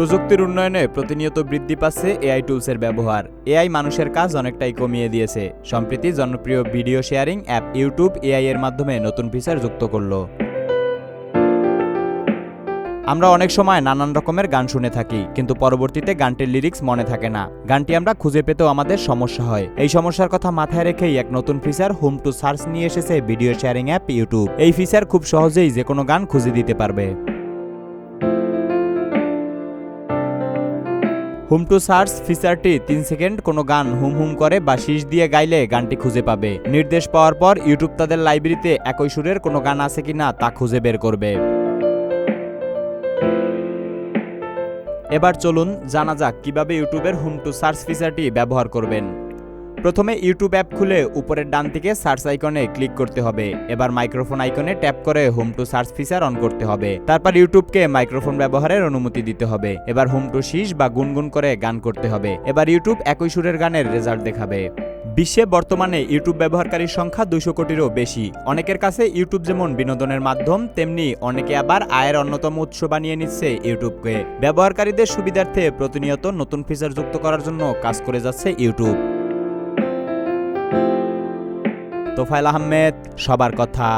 প্রযুক্তির উন্নয়নে প্রতিনিয়ত বৃদ্ধি পাচ্ছে এআই টুলসের ব্যবহার। এআই মানুষের কাজ অনেকটাই কমিয়ে দিয়েছে। সম্প্রতি জনপ্রিয় video sharing app YouTube AI এর মাধ্যমে নতুন ফিচার যুক্ত করলো। আমরা অনেক সময় নানান রকমের গান শুনে থাকি, কিন্তু পরবর্তীতে গানটির লিরিক্স মনে থাকে না। গানটি আমরা খুঁজে পেতেও আমাদের সমস্যা হয়। এই সমস্যার কথা মাথায় রেখেই এক নতুন ফিচার হোম টু সার্চ নিয়ে এসেছে ভিডিও শেয়ারিং অ্যাপ ইউটিউব। এই ফিচার খুব সহজেই যে কোনো গান খুঁজে দিতে পারবে। হোম টু সার্চ ফিচারটি 3 সেকেন্ড কোনো গান হুম হুম করে বা শীষ দিয়ে গাইলে গানটি খুঁজে পাবে। নির্দেশ পাওয়ার পর ইউটিউব তাদের লাইব্রেরিতে একই সুরের কোনো গান আছে কিনা তা খুঁজে বের করবে। এবার চলুন জানা যাক কিভাবে ইউটিউবের হোম টু সার্চ ফিচারটি ব্যবহার করবেন। প্রথমে ইউটিউব অ্যাপ খুলে উপরের ডান দিকে সার্চ আইকনে ক্লিক করতে হবে। এবার মাইক্রোফোন আইকনে ট্যাপ করে home to search feature on করতে হবে। তারপর ইউটিউবকে মাইক্রোফোন ব্যবহারের অনুমতি দিতে হবে। এবার হোম টু শীষ বা গুনগুন করে গান করতে হবে। এবার ইউটিউব একই সুরের গানের রেজাল্ট দেখাবে। বিশ্বে বর্তমানে ইউটিউব ব্যবহারকারীর সংখ্যা 200 কোটিরও বেশি। অনেকের কাছে ইউটিউব যেমন বিনোদনের মাধ্যম, তেমনি অনেকে আবার আয়ের অন্যতম উৎস বানিয়ে নিচ্ছে ইউটিউবকে। ব্যবহারকারীদের সুবিধার্থে প্রতিনিয়ত নতুন ফিচার যুক্ত করার জন্য কাজ করে যাচ্ছে ইউটিউব। তোফায়েল আহমেদ, সবার কথা।